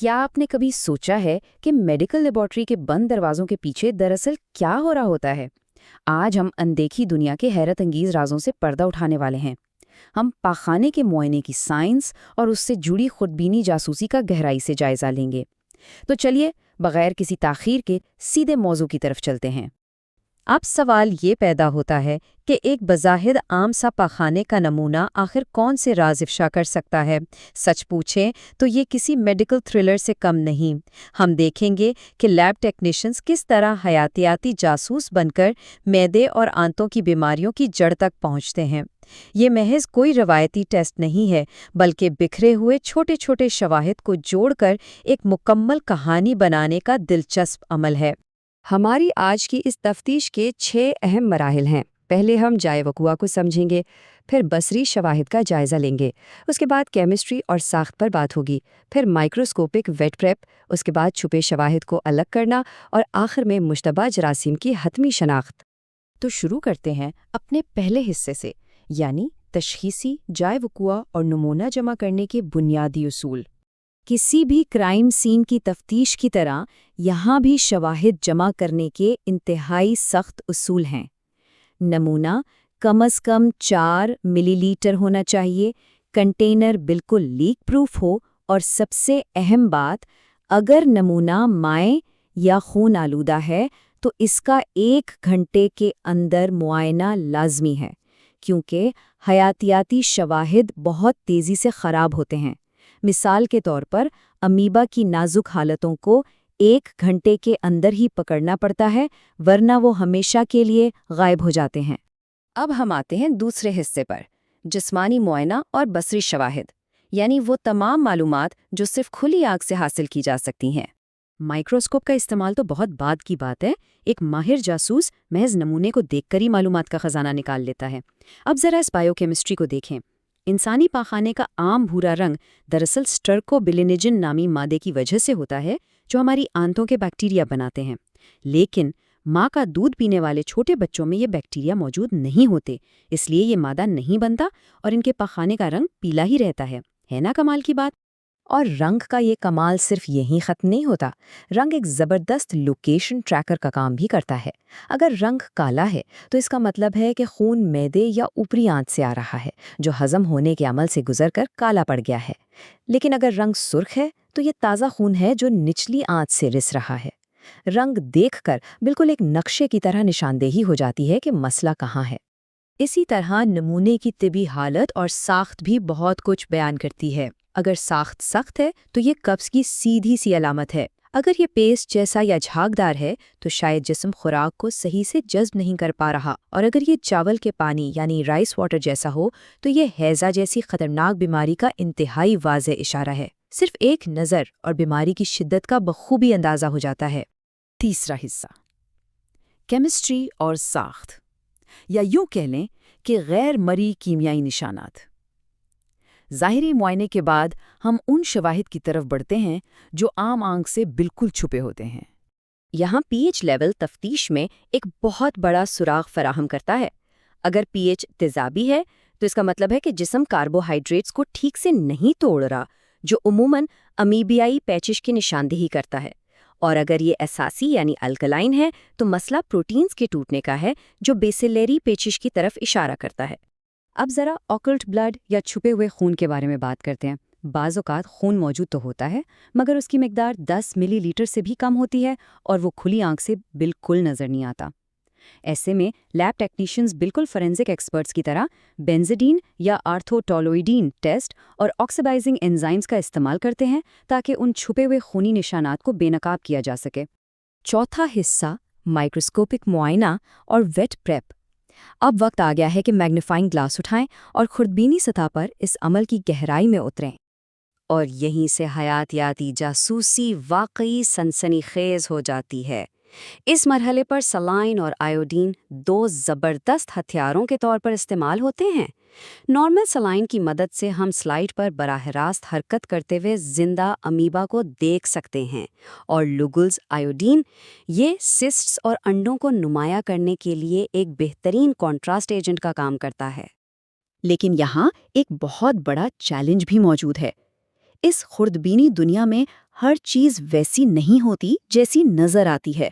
کیا آپ نے کبھی سوچا ہے کہ میڈیکل لیبارٹری کے بند دروازوں کے پیچھے دراصل کیا ہو رہا ہوتا ہے؟ آج ہم اندیکھی دنیا کے حیرت انگیز رازوں سے پردہ اٹھانے والے ہیں۔ ہم پاخانے کے معائنے کی سائنس اور اس سے جڑی خودبینی جاسوسی کا گہرائی سے جائزہ لیں گے۔ تو چلیے، بغیر کسی تاخیر کے سیدھے موضوع کی طرف چلتے ہیں۔ اب سوال یہ پیدا ہوتا ہے کہ ایک بظاہر عام سا پاخانے کا نمونہ آخر کون سے راز افشا کر سکتا ہے؟ سچ پوچھیں تو یہ کسی میڈیکل تھرلر سے کم نہیں۔ ہم دیکھیں گے کہ لیب ٹیکنیشینز کس طرح حیاتیاتی جاسوس بن کر معدے اور آنتوں کی بیماریوں کی جڑ تک پہنچتے ہیں۔ یہ محض کوئی روایتی ٹیسٹ نہیں ہے، بلکہ بکھرے ہوئے چھوٹے چھوٹے شواہد کو جوڑ کر ایک مکمل کہانی بنانے کا دلچسپ عمل ہے۔ ہماری آج کی اس تفتیش کے 6 اہم مراحل ہیں۔ پہلے ہم جائے وقوع کو سمجھیں گے، پھر بصری شواہد کا جائزہ لیں گے، اس کے بعد کیمسٹری اور ساخت پر بات ہوگی، پھر مائکروسکوپک ویٹ پریپ، اس کے بعد چھپے شواہد کو الگ کرنا، اور آخر میں مشتبہ جراثیم کی حتمی شناخت۔ تو شروع کرتے ہیں اپنے پہلے حصے سے، یعنی تشخیصی، جائے وقوع اور نمونہ جمع کرنے کے بنیادی اصول۔ کسی بھی کرائم سین کی تفتیش کی طرح یہاں بھی شواہد جمع کرنے کے انتہائی سخت اصول ہیں۔ نمونہ کم از کم 4 ملی لیٹر ہونا چاہیے، کنٹینر بالکل لیک پروف ہو، اور سب سے اہم بات، اگر نمونہ مائع یا خون آلودہ ہے تو اس کا 1 گھنٹے کے اندر معائنہ لازمی ہے، کیونکہ حیاتیاتی شواہد بہت تیزی سے خراب ہوتے ہیں۔ مثال کے طور پر امیبا کی نازک حالتوں کو 1 گھنٹے کے اندر ہی پکڑنا پڑتا ہے، ورنہ وہ ہمیشہ کے لیے غائب ہو جاتے ہیں۔ اب ہم آتے ہیں دوسرے حصے پر، جسمانی معائنہ اور بصری شواہد، یعنی وہ تمام معلومات جو صرف کھلی آنکھ سے حاصل کی جا سکتی ہیں۔ مائکروسکوپ کا استعمال تو بہت بعد کی بات ہے، ایک ماہر جاسوس محض نمونے کو دیکھ کر ہی معلومات کا خزانہ نکال لیتا ہے۔ اب ذرا اس بائیو کیمسٹری کو دیکھیں۔ انسانی پاخانے کا عام بھورا رنگ دراصل سٹرکوبلینجن نامی مادے کی وجہ سے ہوتا ہے، جو ہماری آنتوں کے بیکٹیریا بناتے ہیں۔ لیکن ماں کا دودھ پینے والے چھوٹے بچوں میں یہ بیکٹیریا موجود نہیں ہوتے، اس لیے یہ مادہ نہیں بنتا اور ان کے پاخانے کا رنگ پیلا ہی رہتا ہے نا کمال کی بات؟ اور رنگ کا یہ کمال صرف یہیں ختم نہیں ہوتا، رنگ ایک زبردست لوکیشن ٹریکر کا کام بھی کرتا ہے۔ اگر رنگ کالا ہے تو اس کا مطلب ہے کہ خون معدے یا اوپری آنت سے آ رہا ہے، جو ہضم ہونے کے عمل سے گزر کر کالا پڑ گیا ہے۔ لیکن اگر رنگ سرخ ہے تو یہ تازہ خون ہے جو نچلی آنت سے رس رہا ہے۔ رنگ دیکھ کر بالکل ایک نقشے کی طرح نشاندہی ہو جاتی ہے کہ مسئلہ کہاں ہے۔ اسی طرح نمونے کی طبی حالت اور ساخت بھی بہت کچھ بیان کرتی ہے۔ اگر ساخت سخت ہے تو یہ قبض کی سیدھی سی علامت ہے۔ اگر یہ پیسٹ جیسا یا جھاگدار ہے تو شاید جسم خوراک کو صحیح سے جذب نہیں کر پا رہا، اور اگر یہ چاول کے پانی یعنی رائس واٹر جیسا ہو تو یہ ہیضہ جیسی خطرناک بیماری کا انتہائی واضح اشارہ ہے۔ صرف ایک نظر اور بیماری کی شدت کا بخوبی اندازہ ہو جاتا ہے۔ تیسرا حصہ، کیمسٹری اور ساخت، یا یوں کہہ لیں کہ غیر مرئی کیمیائی نشانات۔ ظاہری معائنے کے بعد ہم ان شواہد کی طرف بڑھتے ہیں جو عام آنکھ سے بالکل چھپے ہوتے ہیں۔ یہاں پی ایچ لیول تفتیش میں ایک بہت بڑا سراغ فراہم کرتا ہے۔ اگر پی ایچ تیزابی ہے تو اس کا مطلب ہے کہ جسم کاربوہائیڈریٹس کو ٹھیک سے نہیں توڑ رہا، جو عموماً امیبیائی پیچش کی نشاندہی کرتا ہے۔ اور اگر یہ اساسی یعنی الکلائن ہے تو مسئلہ پروٹینز کے ٹوٹنے کا ہے، جو بیسیلیری پیچش کی طرف اشارہ کرتا ہے۔ اب ذرا آکلٹ بلڈ یا چھپے ہوئے خون کے بارے میں بات کرتے ہیں۔ بعض اوقات خون موجود تو ہوتا ہے، مگر اس کی مقدار 10 ملی لیٹر سے بھی کم ہوتی ہے اور وہ کھلی آنکھ سے بالکل نظر نہیں آتا۔ ایسے میں لیب ٹیکنیشینز بالکل فورینزک ایکسپرٹس کی طرح بینزیڈین یا آرتھوٹالوئیڈین ٹیسٹ اور آکسیڈائزنگ انزائمز کا استعمال کرتے ہیں تاکہ ان چھپے ہوئے خونی نشانات کو بے نقاب کیا جا سکے۔ چوتھا حصہ، مائکروسکوپک معائنہ اور ویٹ پریپ۔ اب وقت آ گیا ہے کہ میگنیفائنگ گلاس اٹھائیں اور خوردبینی سطح پر اس عمل کی گہرائی میں اتریں۔ اور یہیں سے حیاتیاتی جاسوسی واقعی سنسنی خیز ہو جاتی ہے۔ اس مرحلے پر سلائن اور آیوڈین 2 زبردست ہتھیاروں کے طور پر استعمال ہوتے ہیں۔ نارمل سلائن کی مدد سے ہم سلائیڈ پر براہ راست حرکت کرتے ہوئے زندہ امیبا کو دیکھ سکتے ہیں، اور لوگلز آیوڈین یہ سسٹس اور انڈوں کو نمایاں کرنے کے لیے ایک بہترین کنٹراسٹ ایجنٹ کا کام کرتا ہے۔ لیکن یہاں ایک بہت بڑا چیلنج بھی موجود ہے۔ اس خردبینی دنیا میں ہر چیز ویسی نہیں ہوتی جیسی نظر آتی ہے۔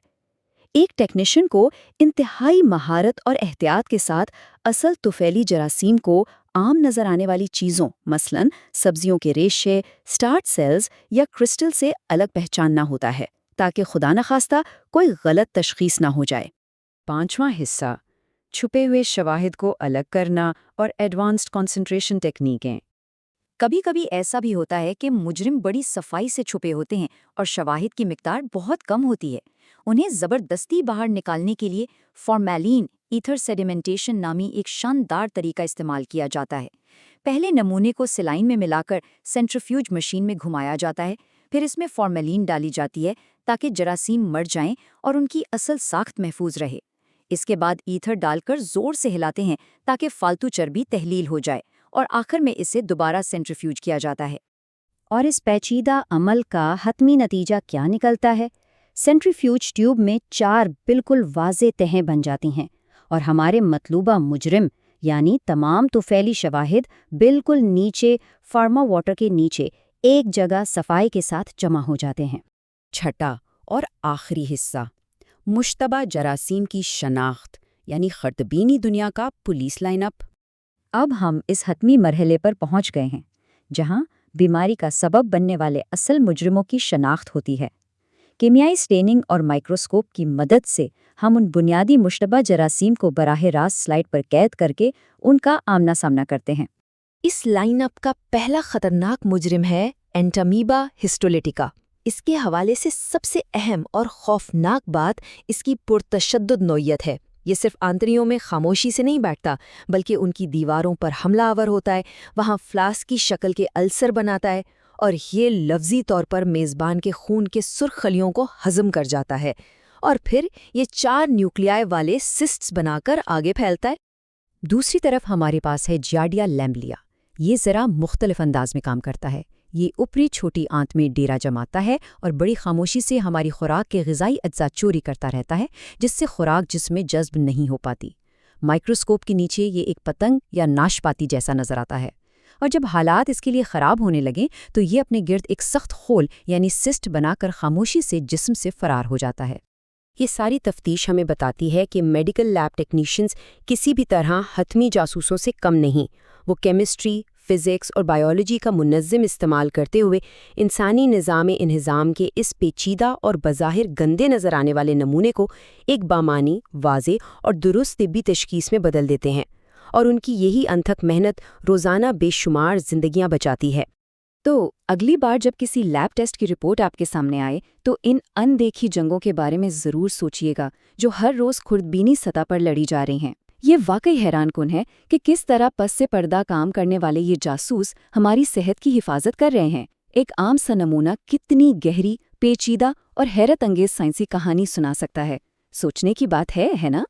ایک ٹیکنیشین کو انتہائی مہارت اور احتیاط کے ساتھ اصل طفیلی جراثیم کو عام نظر آنے والی چیزوں مثلاً سبزیوں کے ریشے، سٹارٹ سیلز یا کرسٹل سے الگ پہچاننا ہوتا ہے تاکہ خدا نخواستہ کوئی غلط تشخیص نہ ہو جائے۔ 5واں حصہ، چھپے ہوئے شواہد کو الگ کرنا اور ایڈوانسڈ کنسنٹریشن ٹیکنیکیں۔ کبھی کبھی ایسا بھی ہوتا ہے کہ مجرم بڑی صفائی سے چھپے ہوتے ہیں اور شواہد کی مقدار بہت کم ہوتی ہے۔ انہیں زبردستی باہر نکالنے کے لیے فارمیلین ایتھر سیڈیمنٹیشن نامی ایک شاندار طریقہ استعمال کیا جاتا ہے۔ پہلے نمونے کو سلائن میں ملا کر سینٹریفیوج مشین میں گھمایا جاتا ہے، پھر اس میں فارمیلین ڈالی جاتی ہے تاکہ جراثیم مر جائیں اور ان کی اصل ساخت محفوظ رہے۔ اس کے بعد ایتھر ڈال کر زور سے ہلاتے ہیں تاکہ فالتو چربی تحلیل ہو جائے اور آخر میں اسے دوبارہ سینٹریفیوج کیا جاتا ہے۔ اور اس پیچیدہ عمل کا حتمی نتیجہ کیا نکلتا ہے؟ سینٹریفیوج ٹیوب میں 4 بالکل واضح تہیں بن جاتی ہیں اور ہمارے مطلوبہ مجرم یعنی تمام طفیلی شواہد بالکل نیچے فارما واٹر کے نیچے ایک جگہ صفائی کے ساتھ جمع ہو جاتے ہیں۔ چھٹا اور آخری حصہ، مشتبہ جراثیم کی شناخت یعنی خردبینی دنیا کا پولیس لائن اپ۔ اب ہم اس حتمی مرحلے پر پہنچ گئے ہیں جہاں بیماری کا سبب بننے والے اصل مجرموں کی شناخت ہوتی ہے۔ کیمیائی سٹیننگ اور مائکروسکوپ کی مدد سے ہم ان بنیادی مشتبہ جراثیم کو براہ راست سلائڈ پر قید کر کے ان کا آمنا سامنا کرتے ہیں۔ اس لائن اپ کا پہلا خطرناک مجرم ہے اینٹامیبا ہسٹولیٹیکا۔ اس کے حوالے سے سب سے اہم اور خوفناک بات اس کی پرتشدد نوعیت ہے۔ یہ صرف آنتڑیوں میں خاموشی سے نہیں بیٹھتا بلکہ ان کی دیواروں پر حملہ آور ہوتا ہے، وہاں فلاسک کی شکل کے السر بناتا ہے اور یہ لفظی طور پر میزبان کے خون کے سرخ خلیوں کو ہضم کر جاتا ہے، اور پھر یہ 4 نیوکلیائی والے سسٹس بنا کر آگے پھیلتا ہے۔ دوسری طرف ہمارے پاس ہے جارڈیا لیمبلیا۔ یہ ذرا مختلف انداز میں کام کرتا ہے۔ یہ اوپری چھوٹی آنت میں ڈیرا جماتا ہے اور بڑی خاموشی سے ہماری خوراک کے غذائی اجزاء چوری کرتا رہتا ہے، جس سے خوراک جسم میں جذب نہیں ہو پاتی۔ مائکروسکوپ کے نیچے یہ ایک پتنگ یا ناشپاتی جیسا نظر آتا ہے، اور جب حالات اس کے لیے خراب ہونے لگیں تو یہ اپنے گرد ایک سخت خول یعنی سسٹ بنا کر خاموشی سے جسم سے فرار ہو جاتا ہے۔ یہ ساری تفتیش ہمیں بتاتی ہے کہ میڈیکل لیب ٹیکنیشینز کسی بھی طرح حتمی جاسوسوں سے کم نہیں۔ وہ کیمسٹری، فزکس اور بائیولوجی کا منظم استعمال کرتے ہوئے انسانی نظام انہضام کے اس پیچیدہ اور بظاہر گندے نظر آنے والے نمونے کو ایک بامعنی، واضح اور درست طبی تشخیص میں بدل دیتے ہیں، اور ان کی یہی انتھک محنت روزانہ بے شمار زندگیاں بچاتی ہے۔ تو اگلی بار جب کسی لیب ٹیسٹ کی رپورٹ آپ کے سامنے آئے تو ان اندیکھی جنگوں کے بارے میں ضرور سوچیے گا جو ہر روز خردبینی سطح پر لڑی جا رہی ہیں۔ یہ واقعی حیران کن ہے کہ کس طرح پس سے پردہ کام کرنے والے یہ جاسوس ہماری صحت کی حفاظت کر رہے ہیں۔ ایک عام سا نمونہ کتنی گہری، پیچیدہ اور حیرت انگیز سائنسی کہانی سنا سکتا ہے۔ سوچنے کی بات ہے نا؟